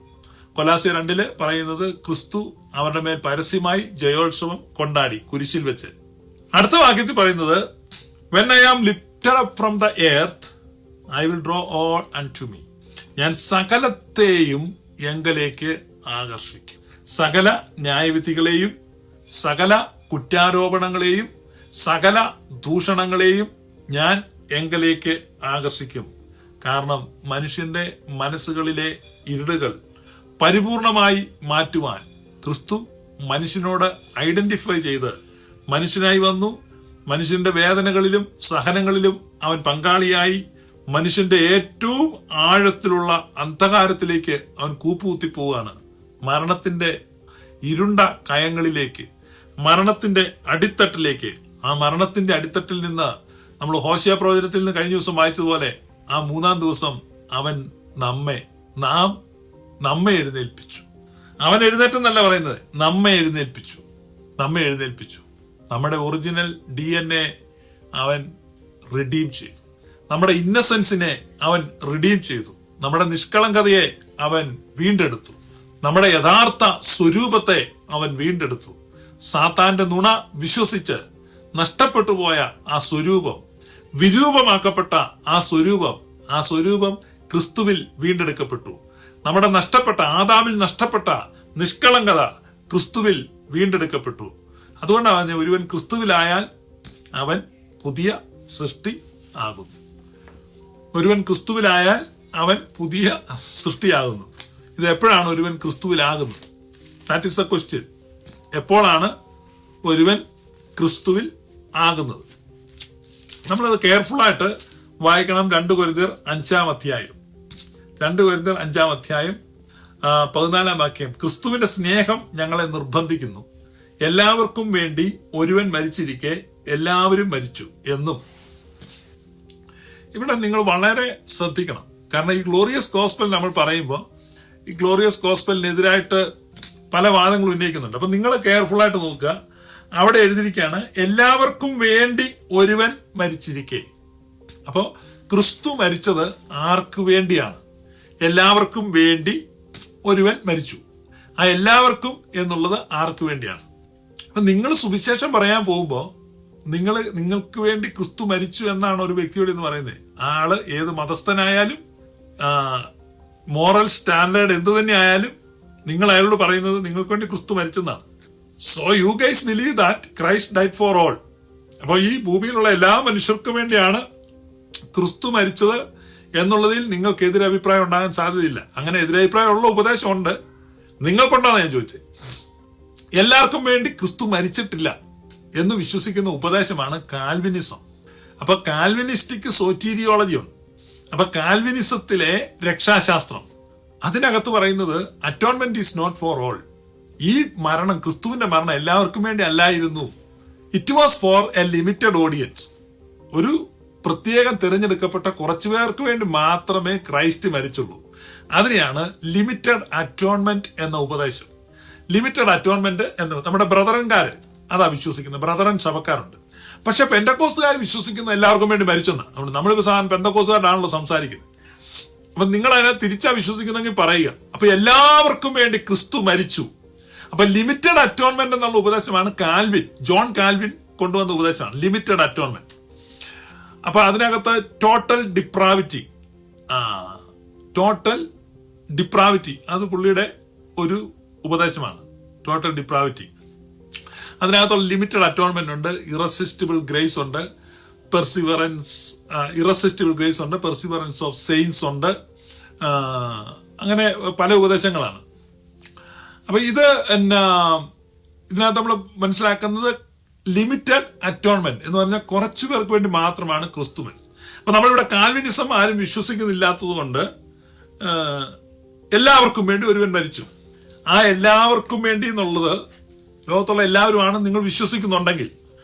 കൊലാസ്യർ 2 പറയുന്നത് ക്രിസ്തു അവരുടെ മേൽ പരസ്യമായി ജയോത്സവം കൊണ്ടാടി കുരിശിൽ വെച്ച്. അടുത്ത വാക്യത്തിൽ പറയുന്നത്, when I am lifted up from the earth I will draw all unto me. ഞാൻ സകലത്തെയും എങ്കലേക്ക് ആകർഷിക്കും. സകല ന്യായവിധികളെയും സകല കുറ്റാരോപണങ്ങളെയും സകല ദൂഷണങ്ങളെയും ഞാൻ എങ്കലേക്ക് ആകർഷിക്കും. കാരണം മനുഷ്യന്റെ മനസ്സുകളിലെ ഇരുളുകൾ പരിപൂർണമായി മാറ്റുവാൻ ക്രിസ്തു മനുഷ്യനോട് ഐഡന്റിഫൈ ചെയ്ത് മനുഷ്യനായി വന്നു. മനുഷ്യന്റെ വേദനകളിലും സഹനങ്ങളിലും അവൻ പങ്കാളിയായി മനുഷ്യന്റെ ഏറ്റവും ആഴത്തിലുള്ള അന്ധകാരത്തിലേക്ക് അവൻ കൂപ്പുകുത്തിപ്പോവുകയാണ്. മരണത്തിന്റെ ഇരുണ്ട കയങ്ങളിലേക്ക്, മരണത്തിന്റെ അടിത്തട്ടിലേക്ക്. ആ മരണത്തിന്റെ അടിത്തട്ടിൽ നിന്ന് നമ്മൾ ഹോശേയ പ്രവചനത്തിൽ നിന്ന് കഴിഞ്ഞ ദിവസം വായിച്ചതുപോലെ ആ 3-ാം ദിവസം അവൻ നമ്മെ എഴുന്നേൽപ്പിച്ചു. അവൻ എഴുന്നേറ്റെന്നല്ല പറയുന്നത്, നമ്മെ എഴുന്നേൽപ്പിച്ചു. നമ്മുടെ ഒറിജിനൽ DNA അവൻ റിഡീം ചെയ്തു. നമ്മുടെ ഇന്നസെൻസിനെ അവൻ റിഡീം ചെയ്തു. നമ്മുടെ നിഷ്കളങ്കതയെ അവൻ വീണ്ടെടുത്തു. നമ്മുടെ യഥാർത്ഥ സ്വരൂപത്തെ അവൻ വീണ്ടെടുത്തു. സാത്താന്റെ നുണ വിശ്വസിച്ച് നഷ്ടപ്പെട്ടു പോയ ആ സ്വരൂപം, വിരൂപമാക്കപ്പെട്ട ആ സ്വരൂപം ക്രിസ്തുവിൽ വീണ്ടെടുക്കപ്പെട്ടു. നമ്മുടെ നഷ്ടപ്പെട്ട, ആദാമിൽ നഷ്ടപ്പെട്ട നിഷ്കളങ്കത ക്രിസ്തുവിൽ വീണ്ടെടുക്കപ്പെട്ടു. അതുകൊണ്ടാണ് ഒരുവൻ ക്രിസ്തുവിലായാൽ അവൻ പുതിയ സൃഷ്ടി ആകുന്നു. ഒരുവൻ ക്രിസ്തുവിലായാൽ അവൻ പുതിയ സൃഷ്ടിയാകുന്നു. ഇത് എപ്പോഴാണ് ഒരുവൻ ക്രിസ്തുവിലാകുന്നത്? That is the question. എപ്പോഴാണ് ഒരുവൻ ക്രിസ്തുവിൽ ആകുന്നത്? നമ്മളത് കെയർഫുൾ ആയിട്ട് വായിക്കണം. 2 കൊരിന്ത്യർ 5-ാം അധ്യായം 14-ാം വാക്യം. ക്രിസ്തുവിന്റെ സ്നേഹം ഞങ്ങളെ നിർബന്ധിക്കുന്നു, എല്ലാവർക്കും വേണ്ടി ഒരുവൻ മരിച്ചിരിക്കെ എല്ലാവരും മരിച്ചു എന്നും. ഇവിടെ നിങ്ങൾ വളരെ ശ്രദ്ധിക്കണം. കാരണം ഈ ഗ്ലോറിയസ് ഗോസ്പൽ നമ്മൾ പറയുമ്പോൾ ഈ ഗ്ലോറിയസ് ഗോസ്പലിനെതിരായിട്ട് പല വാദങ്ങളും ഉന്നയിക്കുന്നുണ്ട്. അപ്പൊ നിങ്ങൾ കെയർഫുൾ ആയിട്ട് നോക്കുക. അവിടെ എഴുതിയിരിക്കുകയാണ് എല്ലാവർക്കും വേണ്ടി ഒരുവൻ മരിച്ചിരിക്കെ. അപ്പോ ക്രിസ്തു മരിച്ചത് ആർക്ക് വേണ്ടിയാണ്? എല്ലാവർക്കും വേണ്ടി ഒരുവൻ മരിച്ചു. ആ എല്ലാവർക്കും എന്നുള്ളത് ആർക്ക് വേണ്ടിയാണ്? അപ്പൊ നിങ്ങൾ സുവിശേഷം പറയാൻ പോകുമ്പോൾ നിങ്ങൾക്ക് വേണ്ടി ക്രിസ്തു മരിച്ചു എന്നാണ് ഒരു വ്യക്തിയോട് എന്ന് പറയുന്നത്. ആള് ഏത് മതസ്ഥനായാലും മോറൽ സ്റ്റാൻഡേർഡ് എന്ത് തന്നെ ആയാലും നിങ്ങൾ അയാളോട് പറയുന്നത് നിങ്ങൾക്ക് വേണ്ടി ക്രിസ്തു മരിച്ചെന്നാണ്. So you guys believe that Christ died for all. അപ്പോൾ ഈ ഭൂമിയിലുള്ള എല്ലാ മനുഷ്യർക്കും വേണ്ടിയാണ് ക്രിസ്തു മരിച്ചത് എന്നുള്ളതിൽ നിങ്ങൾക്ക് എതിരഭിപ്രായം ഉണ്ടാകാൻ സാധ്യതയില്ല. അങ്ങനെ എതിരഭിപ്രായമുള്ള ഉപദേശമുണ്ട്, നിങ്ങൾക്കുണ്ടാകുന്ന ഞാൻ ചോദിച്ചത്. എല്ലാവർക്കും വേണ്ടി ക്രിസ്തു മരിച്ചിട്ടില്ല എന്ന് വിശ്വസിക്കുന്ന ഉപദേശമാണ് കാൽവിനിസം. അപ്പൊ കാൽവിനിസ്റ്റിക് സോറ്റീരിയോളജി ഉണ്ട്. അപ്പൊ കാൽവിനിസത്തിലെ രക്ഷാശാസ്ത്രം അതിനകത്ത് പറയുന്നത് atonement is not for all. ഈ മരണം, ക്രിസ്തുവിന്റെ മരണം എല്ലാവർക്കും വേണ്ടി അല്ലായിരുന്നു. It was for a limited audience. ഒരു പ്രത്യേകം തിരഞ്ഞെടുക്കപ്പെട്ട കുറച്ചു പേർക്ക് വേണ്ടി മാത്രമേ ക്രൈസ്റ്റ് മരിച്ചുള്ളൂ. അതിനെയാണ് ലിമിറ്റഡ് അറ്റോൺമെന്റ് എന്ന ഉപദേശം. ലിമിറ്റഡ് അറ്റോൺമെന്റ് എന്ന് നമ്മുടെ ബ്രദറൻകാര് അതാ വിശ്വസിക്കുന്നത്. ബ്രദറൻ സഭക്കാരുണ്ട്. പക്ഷെ പെന്തക്കോസ്തുകാർ വിശ്വസിക്കുന്ന എല്ലാവർക്കും വേണ്ടി മരിച്ചെന്നാണ്. അതുകൊണ്ട് നമ്മളിപ്പോ സാധാരണ പെന്തക്കോസ്തുകാരാണല്ലോ സംസാരിക്കുന്നത്. അപ്പൊ നിങ്ങൾ അതിനെ തിരിച്ചാ വിശ്വസിക്കുന്നെങ്കിൽ പറയുക. അപ്പൊ എല്ലാവർക്കും വേണ്ടി ക്രിസ്തു മരിച്ചു. അപ്പൊ ലിമിറ്റഡ് അറ്റോൺമെന്റ് എന്നുള്ള ഉപദേശമാണ് ജോൺ കാൽവിൻ കൊണ്ടുവന്ന ഉപദേശമാണ് ലിമിറ്റഡ് അറ്റോൺമെന്റ്. അപ്പൊ അതിനകത്ത് ടോട്ടൽ ഡിപ്രാവിറ്റി അത് പുള്ളിയുടെ ഒരു ഉപദേശമാണ്. Total depravity. അതിനകത്തുള്ള ലിമിറ്റഡ് അറ്റോൺമെന്റ് ഉണ്ട്, ഇറസിസ്റ്റിബിൾ ഗ്രേസ് ഉണ്ട്, പെർസിവറൻസ് ഓഫ് സെയിൻസ് ഉണ്ട്. അങ്ങനെ പല ഉപദേശങ്ങളാണ്. അപ്പൊ ഇതിനകത്ത് നമ്മൾ മനസ്സിലാക്കുന്നത് ലിമിറ്റഡ് അറ്റോൺമെന്റ് എന്ന് പറഞ്ഞാൽ കുറച്ചു പേർക്ക് വേണ്ടി മാത്രമാണ് ക്രിസ്തു മരിച്ചത്. അപ്പൊ നമ്മളിവിടെ കാൽവിനിസം ആരും വിശ്വസിക്കുന്നില്ലാത്തത് കൊണ്ട് എല്ലാവർക്കും വേണ്ടി ഒരുവൻ മരിച്ചു. ആ എല്ലാവർക്കും വേണ്ടി എന്നുള്ളത് ലോകത്തുള്ള എല്ലാവരുമാണ് നിങ്ങൾ വിശ്വസിക്കുന്നുണ്ടെങ്കിൽ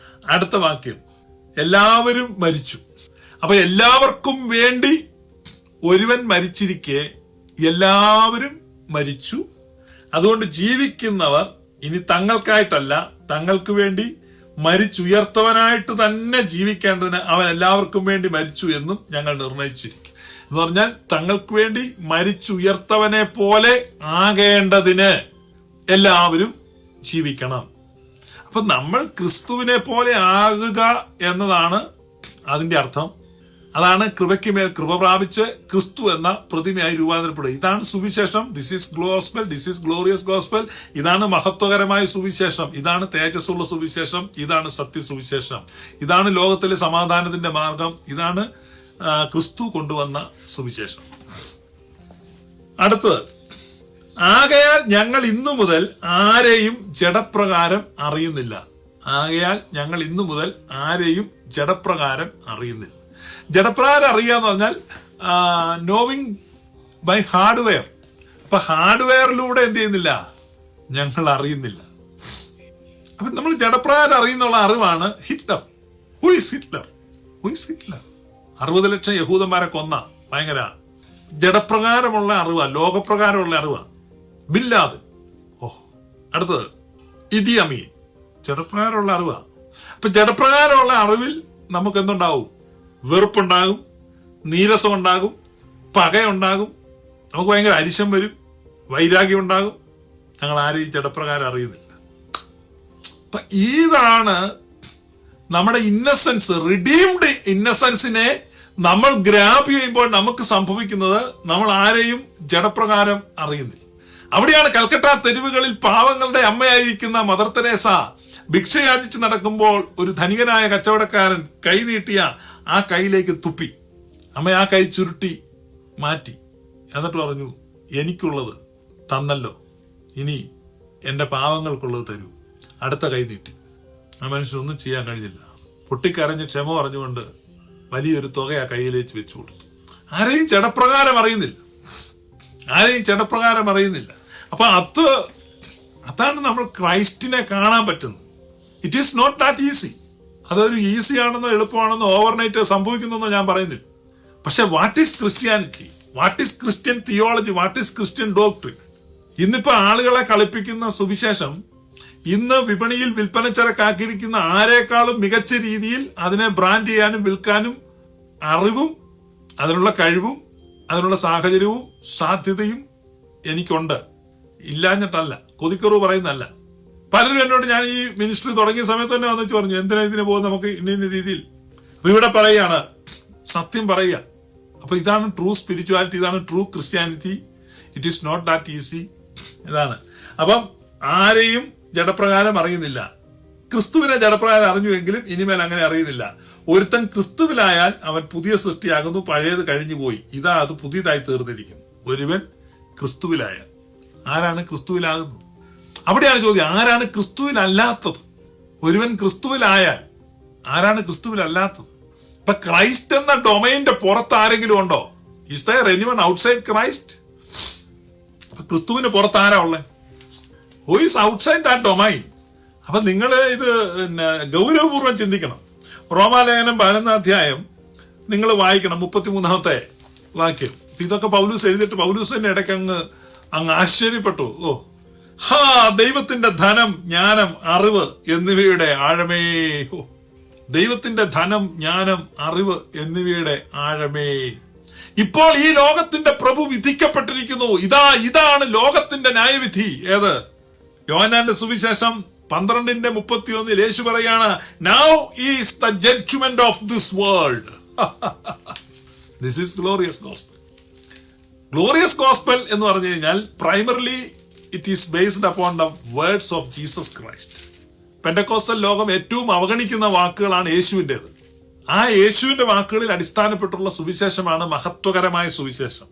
അടുത്ത വാക്യം എല്ലാവരും മരിച്ചു. അപ്പൊ എല്ലാവർക്കും വേണ്ടി ഒരുവൻ മരിച്ചിരിക്കെ എല്ലാവരും മരിച്ചു. അതുകൊണ്ട് ജീവിക്കുന്നവർ ഇനി തങ്ങൾക്കായിട്ടല്ല, തങ്ങൾക്ക് വേണ്ടി മരിച്ചുയർത്തവനായിട്ട് തന്നെ ജീവിക്കേണ്ടതിന് അവൻ എല്ലാവർക്കും വേണ്ടി മരിച്ചു എന്നും ഞങ്ങൾ നിർണയിച്ചിരിക്കും. എന്ന് പറഞ്ഞാൽ തങ്ങൾക്ക് വേണ്ടി മരിച്ചുയർത്തവനെ പോലെ ആകേണ്ടതിന് എല്ലാവരും ജീവിക്കണം. അപ്പൊ നമ്മൾ ക്രിസ്തുവിനെ പോലെ ആകുക എന്നതാണ് അതിന്റെ അർത്ഥം. അതാണ് കൃപയ്ക്ക് മേൽ കൃപ പ്രാപിച്ച് ക്രിസ്തു എന്ന പ്രതിമയായി രൂപാന്തരപ്പെടുക. ഇതാണ് സുവിശേഷം. This is gospel, this is glorious gospel. ഇതാണ് മഹത്വകരമായ സുവിശേഷം, ഇതാണ് തേജസ്സുള്ള സുവിശേഷം, ഇതാണ് സത്യസുവിശേഷം, ഇതാണ് ലോകത്തിലെ സമാധാനത്തിന്റെ മാർഗം, ഇതാണ് ക്രിസ്തു കൊണ്ടുവന്ന സുവിശേഷം. അടുത്തത്, ആകയാൽ ഞങ്ങൾ ഇന്നു മുതൽ ആരെയും ജഡപ്രകാരം അറിയുന്നില്ല. ജഡപ്രകാരം അറിയുക എന്ന് പറഞ്ഞാൽ നോവിങ് ബൈ ഹാർഡ്വെയർ. അപ്പൊ ഹാർഡ്വെയറിലൂടെ എന്ത് ചെയ്യുന്നില്ല, ഞങ്ങൾ അറിയുന്നില്ല. അപ്പൊ നമ്മൾ ജഡപ്രകാരം അറിയുന്നുള്ള അറിവാണ് ഹിറ്റ്ലർ. Who is Hitler? 60 ലക്ഷം യഹൂദന്മാരെ കൊന്ന ഭയങ്കര ജഡപ്രകാരമുള്ള അറിവാ, ലോകപ്രകാരമുള്ള അറിവാ. ബില്ലാദ്. അടുത്തത് ഇദി അമീൻ. ജഡപ്രകാരമുള്ള അറിവാ. അപ്പൊ ജഡപ്രകാരമുള്ള അറിവിൽ നമുക്ക് എന്തുണ്ടാവും? വെറുപ്പുണ്ടാകും, നീരസം ഉണ്ടാകും, പകയുണ്ടാകും, നമുക്ക് ഭയങ്കര അരിശം വരും, വൈരാഗ്യം ഉണ്ടാകും. ഞങ്ങൾ ആരെയും ജഡപ്രകാരം അറിയുന്നില്ല. അപ്പൊ ഇതാണ് നമ്മുടെ ഇന്നസെൻസ്. റിഡീംഡ് ഇന്നസെൻസിനെ നമ്മൾ ഗ്രാബ് ചെയ്യുമ്പോൾ നമുക്ക് സംഭവിക്കുന്നത്, നമ്മൾ ആരെയും ജഡപ്രകാരം അറിയുന്നില്ല. അവിടെയാണ് കൽക്കട്ട തെരുവുകളിൽ പാവങ്ങളുടെ അമ്മയായിരിക്കുന്ന മദർ തെരേസ ഭിക്ഷയാചിച്ച് നടക്കുമ്പോൾ ഒരു ധനികനായ കച്ചവടക്കാരൻ കൈ നീട്ടിയ ആ കൈയിലേക്ക് തുപ്പി. അമ്മ ആ കൈ ചുരുട്ടി മാറ്റി. എന്നിട്ട് പറഞ്ഞു, എനിക്കുള്ളത് തന്നല്ലോ, ഇനി എന്റെ പാവങ്ങൾക്കുള്ളത് തരൂ. അടുത്ത കൈ നീട്ടി. ആ മനുഷ്യനൊന്നും ചെയ്യാൻ കഴിഞ്ഞില്ല. പൊട്ടിക്കരഞ്ഞ് ക്ഷമ പറഞ്ഞുകൊണ്ട് വലിയൊരു തുക ആ കയ്യിലേക്ക് വെച്ചു കൊടുത്തു. ആരെയും ജഡപ്രകാരം അറിയുന്നില്ല. അപ്പൊ അതാണ് നമ്മൾ ക്രൈസ്റ്റിനെ കാണാൻ പറ്റുന്നത്. It is not that easy. അതൊരു ഈസി ആണെന്നോ എളുപ്പമാണെന്നോ ഓവർനൈറ്റ് സംഭവിക്കുന്നോ ഞാൻ പറയുന്നില്ല. പക്ഷെ what is Christianity? What is Christian theology? What is Christian doctrine? ഇന്നിപ്പോ ആളുകളെ കളിപ്പിക്കുന്ന സുവിശേഷം ഇന്ന് വിപണിയിൽ വിൽപ്പന ചരക്കാക്കിയിരിക്കുന്ന ആരെക്കാളും മികച്ച രീതിയിൽ അതിനെ ബ്രാൻഡ് ചെയ്യാനും വിൽക്കാനും അറിവും അതിനുള്ള കഴിവും അതിനുള്ള സാഹചര്യവും സാധ്യതയും എനിക്കുണ്ട്. ഇല്ലാഞ്ഞിട്ടല്ല, കൊതിക്കുറവ് പറയുന്നതല്ല. പലരും എന്നോട്, ഞാൻ ഈ മിനിസ്ട്രി തുടങ്ങിയ സമയത്ത് തന്നെ വന്നിച്ച് പറഞ്ഞു, എന്തിനാ ഇതിന് പോകും, നമുക്ക് ഇന്ന രീതിയിൽ. അപ്പൊ ഇവിടെ പറയാണ്, സത്യം പറയുക. അപ്പൊ ഇതാണ് ട്രൂ സ്പിരിച്വാലിറ്റി, ഇതാണ് true Christianity. It is not that easy. ഇതാണ്. അപ്പം ആരെയും ജഡപ്രകാരം അറിയുന്നില്ല. ക്രിസ്തുവിനെ ജഡപ്രകാരം അറിഞ്ഞുവെങ്കിലും ഇനിമേൽ അങ്ങനെ അറിയുന്നില്ല. ഒരുത്തൻ ക്രിസ്തുവിലായാൽ അവൻ പുതിയ സൃഷ്ടിയാകുന്നു, പഴയത് കഴിഞ്ഞു പോയി, ഇതാ അത് പുതിയതായി തീർന്നിരിക്കുന്നു. ഒരുവൻ ക്രിസ്തുവിലായാൽ. ആരാണ് ക്രിസ്തുവിലാകുന്നത്? അവിടെയാണ് ചോദ്യം, ആരാണ് ക്രിസ്തുവിനല്ലാത്തത്? ഒരുവൻ ക്രിസ്തുവിലായാൽ ആരാണ് ക്രിസ്തുവിനല്ലാത്തത്? ഇപ്പൊ ക്രൈസ്റ്റ് എന്ന ഡൊമൈന്റെ പുറത്ത് ആരെങ്കിലും ഉണ്ടോ? Is there anyone outside Christ? ക്രിസ്തുവിന് പുറത്ത് ആരാ ഉള്ളത്? Who is outside that domain? അപ്പൊ നിങ്ങൾ ഇത് ഗൗരവപൂർവ്വം ചിന്തിക്കണം. റോമാലേഖനം 11 അധ്യായം നിങ്ങൾ വായിക്കണം, 33 വാക്യം. ഇതൊക്കെ പൗലൂസ് എഴുതിയിട്ട് പൗലൂസ് തന്നെ ഇടയ്ക്ക് അങ്ങ് ആശ്ചര്യപ്പെട്ടു. ദൈവത്തിന്റെ ധനം, ജ്ഞാനം, അറിവ് എന്നിവയുടെ ആഴമേ. ദൈവത്തിന്റെ ധനം, ജ്ഞാനം, അറിവ് എന്നിവയുടെ ആഴമേ. ഇപ്പോൾ ഈ ലോകത്തിന്റെ പ്രഭു വിധിക്കപ്പെട്ടിരിക്കുന്നു. ഇതാണ് ലോകത്തിന്റെ ന്യായവിധി. ഏത്? യോഹന്നാന്റെ സുവിശേഷം 12:31 യേശു പറയാണ്, now is the judgment of this world. This is glorious gospel. Glorious gospel എന്ന് പറഞ്ഞു കഴിഞ്ഞാൽ primarily it is based upon the words of Jesus Christ. Pentecostal ലോകം ഏറ്റവും അവഗണിക്കുന്ന വാക്കുകളാണ് യേശുവിൻ്റെത്. ആ യേശുവിന്റെ വാക്കുകളിൽ അടിസ്ഥാനപ്പെട്ടുള്ള സുവിശേഷമാണ് മഹത്വകരമായ സുവിശേഷം.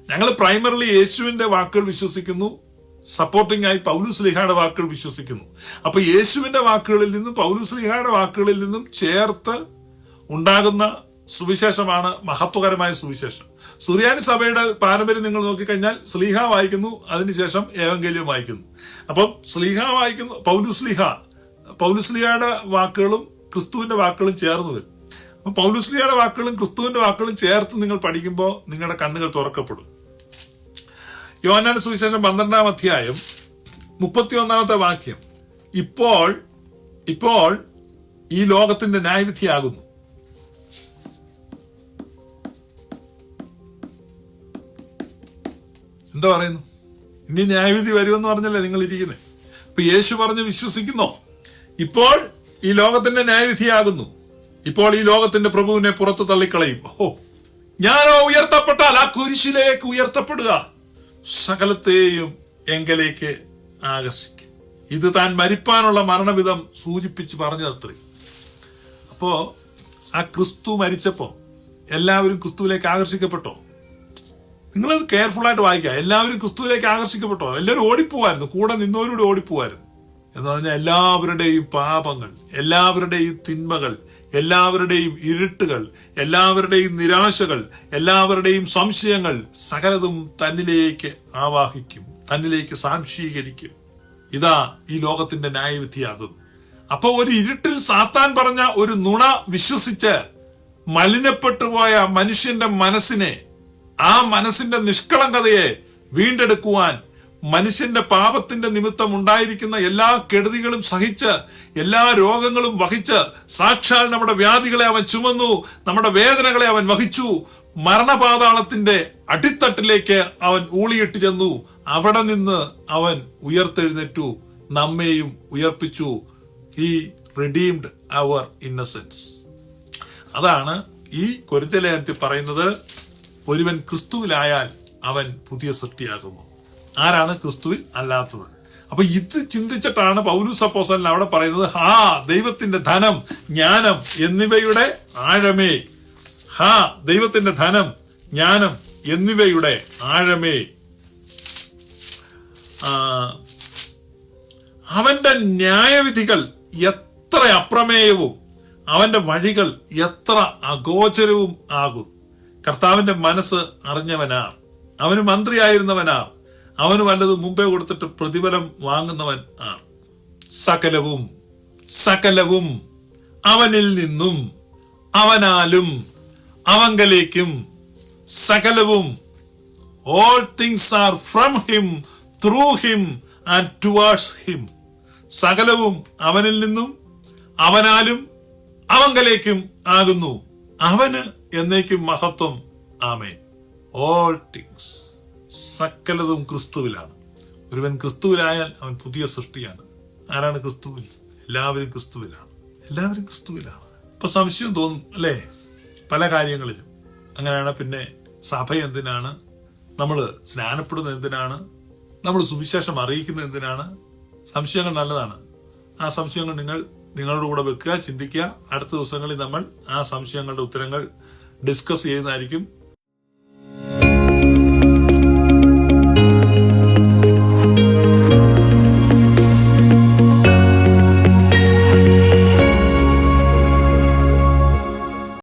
ഞങ്ങൾ പ്രൈമറിലി യേശുവിന്റെ വാക്കുകൾ വിശ്വസിക്കുന്നു, സപ്പോർട്ടിംഗ് ആയി പൗലോസ് ശ്ലീഹായുടെ വാക്കുകൾ വിശ്വസിക്കുന്നു. അപ്പൊ യേശുവിന്റെ വാക്കുകളിൽ നിന്നും പൗലോസ് ശ്ലീഹായുടെ വാക്കുകളിൽ നിന്നും ചേർത്ത് ഉണ്ടാകുന്ന സുവിശേഷമാണ് മഹത്വകരമായ സുവിശേഷം. സുറിയാനി സഭയുടെ പാരമ്പര്യം നിങ്ങൾ നോക്കിക്കഴിഞ്ഞാൽ ശ്ലീഹ വായിക്കുന്നു, അതിനുശേഷം ഏവങ്കേലിയം വായിക്കുന്നു. അപ്പം ശ്ലീഹ വായിക്കുന്നു, പൗലോസ് ശ്ലീഹയുടെ വാക്കുകളും ക്രിസ്തുവിന്റെ വാക്കുകളും ചേർന്ന് വരും. അപ്പൊ പൗലോസ് ശ്ലീഹയുടെ വാക്കുകളും ക്രിസ്തുവിന്റെ വാക്കുകളും ചേർത്ത് നിങ്ങൾ പഠിക്കുമ്പോൾ നിങ്ങളുടെ കണ്ണുകൾ തുറക്കപ്പെടും. യോഹന്നാന്റെ സുവിശേഷം 12 അധ്യായം 31 വാക്യം, ഇപ്പോൾ ഈ ലോകത്തിന്റെ ന്യായവിധിയാകുന്നു. എന്താ പറയുന്നു? ഇനി ന്യായവിധി വരുമെന്ന് പറഞ്ഞല്ലേ നിങ്ങൾ ഇരിക്കുന്നത്. അപ്പൊ യേശു പറഞ്ഞ് വിശ്വസിക്കുന്നോ? ഇപ്പോൾ ഈ ലോകത്തിന്റെ ന്യായവിധിയാകുന്നു. ഇപ്പോൾ ഈ ലോകത്തിന്റെ പ്രഭുവിനെ പുറത്തു തള്ളിക്കളയും. ഞാനോ ഉയർത്തപ്പെട്ടാൽ ആ കുരിശിലേക്ക് ഉയർത്തപ്പെടുക, സകലത്തെയും എങ്കലേക്ക് ആകർഷിക്കും. ഇത് താൻ മരിപ്പാനുള്ള മരണവിധം സൂചിപ്പിച്ച് പറഞ്ഞതത്രേ. അപ്പോ ആ ക്രിസ്തു മരിച്ചപ്പോ എല്ലാവരും ക്രിസ്തുവിലേക്ക് ആകർഷിക്കപ്പെട്ടോ? നിങ്ങളത് കെയർഫുൾ ആയിട്ട് വായിക്കുക. എല്ലാവരും ക്രിസ്തുവിലേക്ക് ആകർഷിക്കപ്പെട്ടോ? എല്ലാവരും ഓടിപ്പോവായിരുന്നു, കൂടെ നിന്നവരോട് ഓടിപ്പോവായിരുന്നു. എന്ന് പറഞ്ഞാൽ എല്ലാവരുടെയും പാപങ്ങൾ, എല്ലാവരുടെയും തിന്മകൾ, എല്ലാവരുടെയും ഇരുട്ടുകൾ, എല്ലാവരുടെയും നിരാശകൾ, എല്ലാവരുടെയും സംശയങ്ങൾ സകലതും തന്നിലേക്ക് ആവാഹിക്കും, തന്നിലേക്ക് സാംശീകരിക്കും. ഇതാ ഈ ലോകത്തിന്റെ ന്യായവിധിയാകും. അപ്പൊ ഒരു ഇരുട്ടിൽ സാത്താൻ പറഞ്ഞ ഒരു നുണ വിശ്വസിച്ച് മലിനപ്പെട്ടു പോയ മനുഷ്യന്റെ മനസ്സിനെ, ആ മനസ്സിന്റെ നിഷ്കളങ്കതയെ വീണ്ടെടുക്കുവാൻ, മനുഷ്യന്റെ പാപത്തിന്റെ നിമിത്തം ഉണ്ടായിരിക്കുന്ന എല്ലാ കെടുതികളും സഹിച്ച്, എല്ലാ രോഗങ്ങളും വഹിച്ച്, സാക്ഷാൽ നമ്മുടെ വ്യാധികളെ അവൻ ചുമന്നു, നമ്മുടെ വേദനകളെ അവൻ വഹിച്ചു, മരണപാതാളത്തിന്റെ അടിത്തട്ടിലേക്ക് അവൻ ഊളിയിട്ട് ചെന്നു. അവിടെ നിന്ന് അവൻ ഉയർത്തെഴുന്നേറ്റു, നമ്മെയും ഉയർപ്പിച്ചു. He redeemed our innocence. അതാണ് ഈ കൊരിന്ത്യലേഖനത്തിൽ പറയുന്നത്, ഒരുവൻ ക്രിസ്തുവിലായാൽ അവൻ പുതിയ സൃഷ്ടിയാകുന്നു. ആരാണ് ക്രിസ്തുവിൽ അല്ലാത്തത്? അപ്പൊ ഇത് ചിന്തിച്ചിട്ടാണ് പൗലോസ് അപ്പോസ്തലൻ അവിടെ പറയുന്നത്, ദൈവത്തിന്റെ ധനം, ജ്ഞാനം എന്നിവയുടെ ആഴമേ. ദൈവത്തിന്റെ ധനം, ജ്ഞാനം എന്നിവയുടെ ആഴമേ. അവന്റെ ന്യായവിധികൾ എത്ര അപ്രമേയവും അവന്റെ വഴികൾ എത്ര അഗോചരവും ആകും. കർത്താവിന്റെ മനസ്സ് അറിഞ്ഞവനാ, അവന് മന്ത്രിയായിരുന്നവനാ, അവന് വല്ലത് മുമ്പേ കൊടുത്തിട്ട് പ്രതിഫലം വാങ്ങുന്നവൻ ആണ്. സകലവും അവനിൽ നിന്നും അവനാലും അവങ്കലേക്കും, സകലവും all things are from him, through him and towards him. സകലവും അവനിൽ നിന്നും അവനാലും അവങ്കലേക്കും ആകുന്നു. അവന് എന്നേക്കും മഹത്വം. ആമേൻ. ഓൾ തിങ്സ്, സകലതും ക്രിസ്തുവിലാണ്. ഒരുവൻ ക്രിസ്തുവിലായാൽ അവൻ പുതിയ സൃഷ്ടിയാണ്. ആരാണ് ക്രിസ്തുവിൽ? എല്ലാവരും ക്രിസ്തുവിലാണ്. എല്ലാവരും ക്രിസ്തുവിലാണ്. ഇപ്പൊ സംശയം തോന്നും അല്ലേ പല കാര്യങ്ങളിലും. അങ്ങനെയാണ് പിന്നെ സഭ എന്തിനാണ്? നമ്മൾ സ്നാനപ്പെടുന്നത് എന്തിനാണ്? നമ്മൾ സുവിശേഷം അറിയിക്കുന്നത് എന്തിനാണ്? സംശയങ്ങൾ നല്ലതാണ്. ആ സംശയങ്ങൾ നിങ്ങളുടെ കൂടെ വെക്കുക, ചിന്തിക്കുക. അടുത്ത ദിവസങ്ങളിൽ നമ്മൾ ആ സംശയങ്ങളുടെ ഉത്തരങ്ങൾ ഡിസ്കസ് ചെയ്യുന്നതായിരിക്കും.